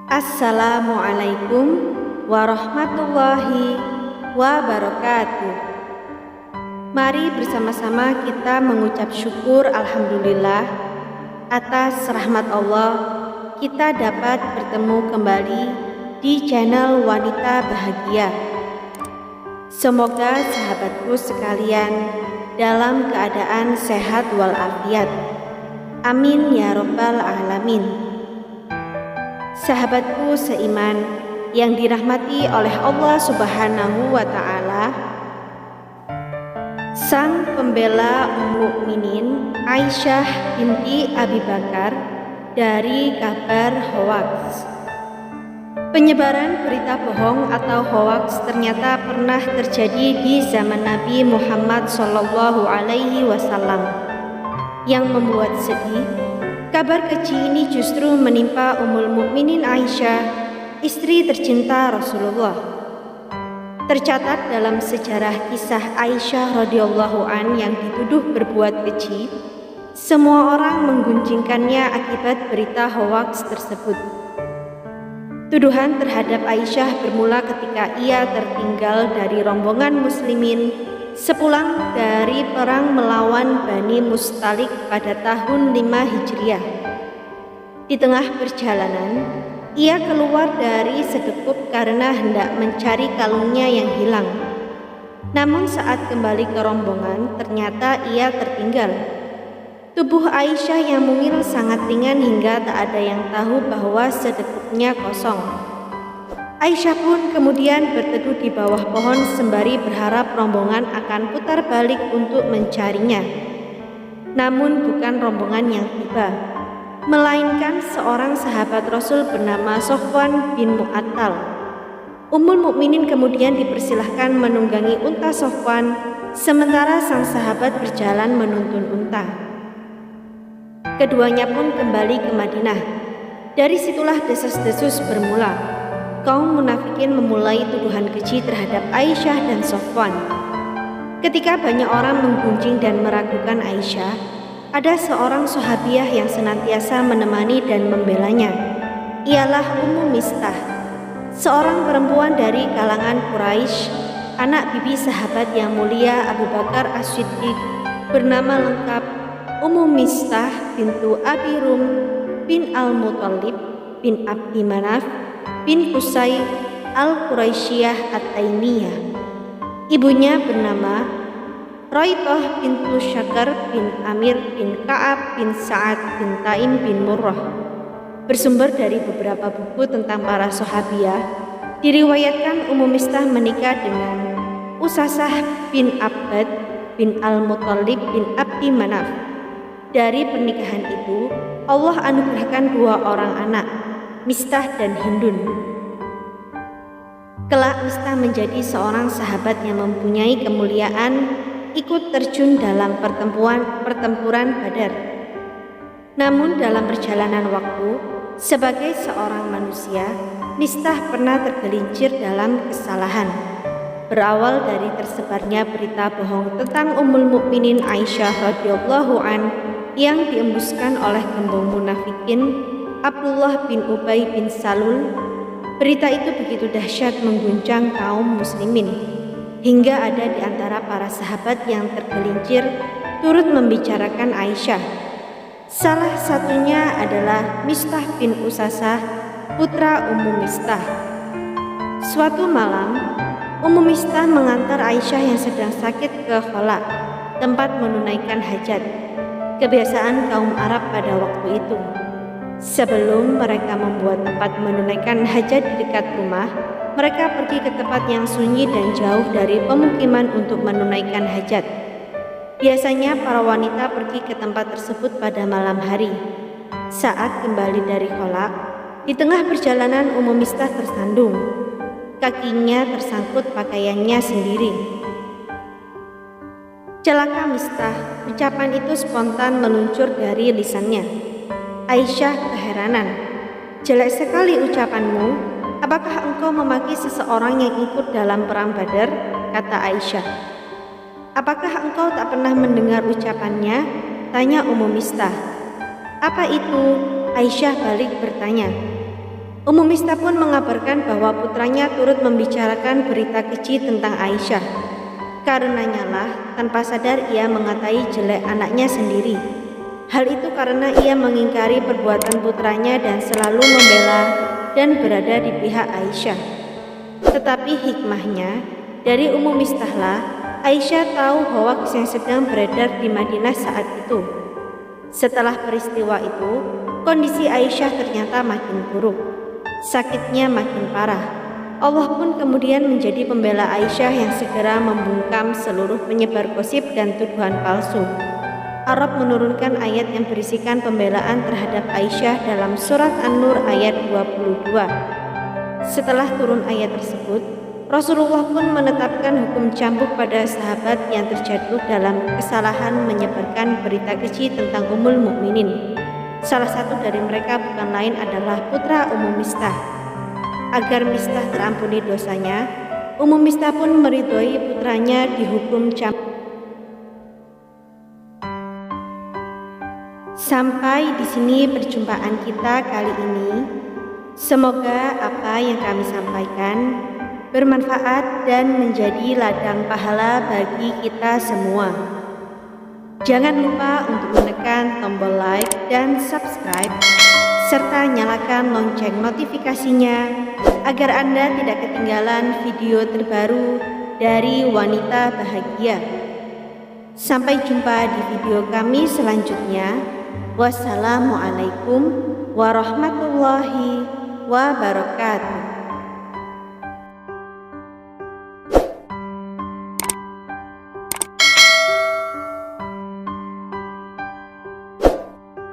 Assalamualaikum warahmatullahi wabarakatuh. Mari bersama-sama kita mengucap syukur alhamdulillah atas rahmat Allah kita dapat bertemu kembali di channel Wanita Bahagia. Semoga sahabatku sekalian dalam keadaan sehat walafiat. Amin ya rabbal alamin. Sahabatku seiman yang dirahmati oleh Allah Subhanahu wa Ta'ala, sang pembela mukminin Aisyah binti Abi Bakar dari kabar hoaks. Penyebaran berita bohong atau hoaks ternyata pernah terjadi di zaman Nabi Muhammad SAW. Yang membuat sedih, kabar keji ini justru menimpa Ummul Mukminin Aisyah, istri tercinta Rasulullah. Tercatat dalam sejarah kisah Aisyah radhiyallahu an yang dituduh berbuat keji, semua orang menggunjingkannya akibat berita hoaks tersebut. Tuduhan terhadap Aisyah bermula ketika ia tertinggal dari rombongan muslimin sepulang dari perang melawan Bani Mustalik pada tahun 5 Hijriah. Di tengah perjalanan, ia keluar dari Sedekup karena hendak mencari kalungnya yang hilang. Namun saat kembali ke rombongan, ternyata ia tertinggal. Tubuh Aisyah yang mungil sangat ringan hingga tak ada yang tahu bahwa sedekupnya kosong. Aisyah pun kemudian berteduh di bawah pohon sembari berharap rombongan akan putar balik untuk mencarinya. Namun bukan rombongan yang tiba, melainkan seorang sahabat Rasul bernama Sofwan bin Mu'attal. Ummul Mukminin kemudian dipersilahkan menunggangi unta Sofwan, sementara sang sahabat berjalan menuntun unta. Keduanya pun kembali ke Madinah. Dari situlah desas-desus bermula. Kaum munafikin memulai tuduhan keji terhadap Aisyah dan Sofwan. Ketika banyak orang menggunjing dan meragukan Aisyah, ada seorang sahabiah yang senantiasa menemani dan membelanya. Ialah Ummu Mistah, seorang perempuan dari kalangan Quraisy, anak bibi sahabat yang mulia Abu Bakar As-Siddiq, bernama lengkap Ummu Mistah bintu Abi Rum bin Al-Muttalib bin Abdi Manaf bin Qusay Al-Quraisyah At-Taimiyah. Ibunya bernama Raithah bintu Syakar bin Amir bin Ka'ab bin Sa'ad bin Taim bin Murrah. Bersumber dari beberapa buku tentang para sahabiah, diriwayatkan Ummu Mistah menikah dengan Usasah bin Abbad bin Al-Muttalib bin Abdi Manaf. Dari pernikahan itu, Allah anugerahkan 2 orang anak, Mistah dan Hindun. Kelak Mistah menjadi seorang sahabat yang mempunyai kemuliaan, ikut terjun dalam pertempuran Badar. Namun dalam perjalanan waktu, sebagai seorang manusia, Mistah pernah tergelincir dalam kesalahan. Berawal dari tersebarnya berita bohong tentang Ummul Mukminin Aisyah radhiyallahu an yang diembuskan oleh gembong munafikin Abdullah bin Ubay bin Salul. Berita itu begitu dahsyat mengguncang kaum muslimin, hingga ada di antara para sahabat yang tergelincir turut membicarakan Aisyah. Salah satunya adalah Mistah bin Usasah, putra Ummu Mistah. Suatu malam, Ummu Mistah mengantar Aisyah yang sedang sakit ke Khala, tempat menunaikan hajat, kebiasaan kaum Arab pada waktu itu. Sebelum mereka membuat tempat menunaikan hajat di dekat rumah, mereka pergi ke tempat yang sunyi dan jauh dari pemukiman untuk menunaikan hajat. Biasanya para wanita pergi ke tempat tersebut pada malam hari. Saat kembali dari Khala, di tengah perjalanan Ummu Mistah tersandung. Kakinya tersangkut pakaiannya sendiri. Celaka Mistah, ucapan itu spontan meluncur dari lisannya. Aisyah keheranan, "Jelek sekali ucapanmu. Apakah engkau memaki seseorang yang ikut dalam perang Badar?" kata Aisyah. "Apakah engkau tak pernah mendengar ucapannya?" tanya Ummu Mistah. "Apa itu?" Aisyah balik bertanya. Ummu Mistah pun mengabarkan bahwa putranya turut membicarakan berita keji tentang Aisyah. Karenanya lah tanpa sadar ia mengatai jelek anaknya sendiri. Hal itu karena ia mengingkari perbuatan putranya dan selalu membela dan berada di pihak Aisyah. Tetapi hikmahnya, dari Ummu Mistah lah Aisyah tahu hoaks yang sedang beredar di Madinah saat itu. Setelah peristiwa itu, kondisi Aisyah ternyata makin buruk. Sakitnya makin parah. Allah pun kemudian menjadi pembela Aisyah yang segera membungkam seluruh penyebar gosip dan tuduhan palsu. Arab menurunkan ayat yang berisikan pembelaan terhadap Aisyah dalam surat An-Nur ayat 22. Setelah turun ayat tersebut, Rasulullah pun menetapkan hukum cambuk pada sahabat yang terjatuh dalam kesalahan menyebarkan berita keji tentang Ummul Mukminin. Salah satu dari mereka bukan lain adalah putra Ummu Mistah. Agar Mistah terampuni dosanya, Ummu Mistah pun meridhoi putranya dihukum cambuk. Sampai di sini perjumpaan kita kali ini. Semoga apa yang kami sampaikan bermanfaat dan menjadi ladang pahala bagi kita semua. Jangan lupa untuk menekan tombol like dan subscribe, serta nyalakan lonceng notifikasinya agar Anda tidak ketinggalan video terbaru dari Wanita Bahagia. Sampai jumpa di video kami selanjutnya. Wassalamualaikum warahmatullahi wabarakatuh.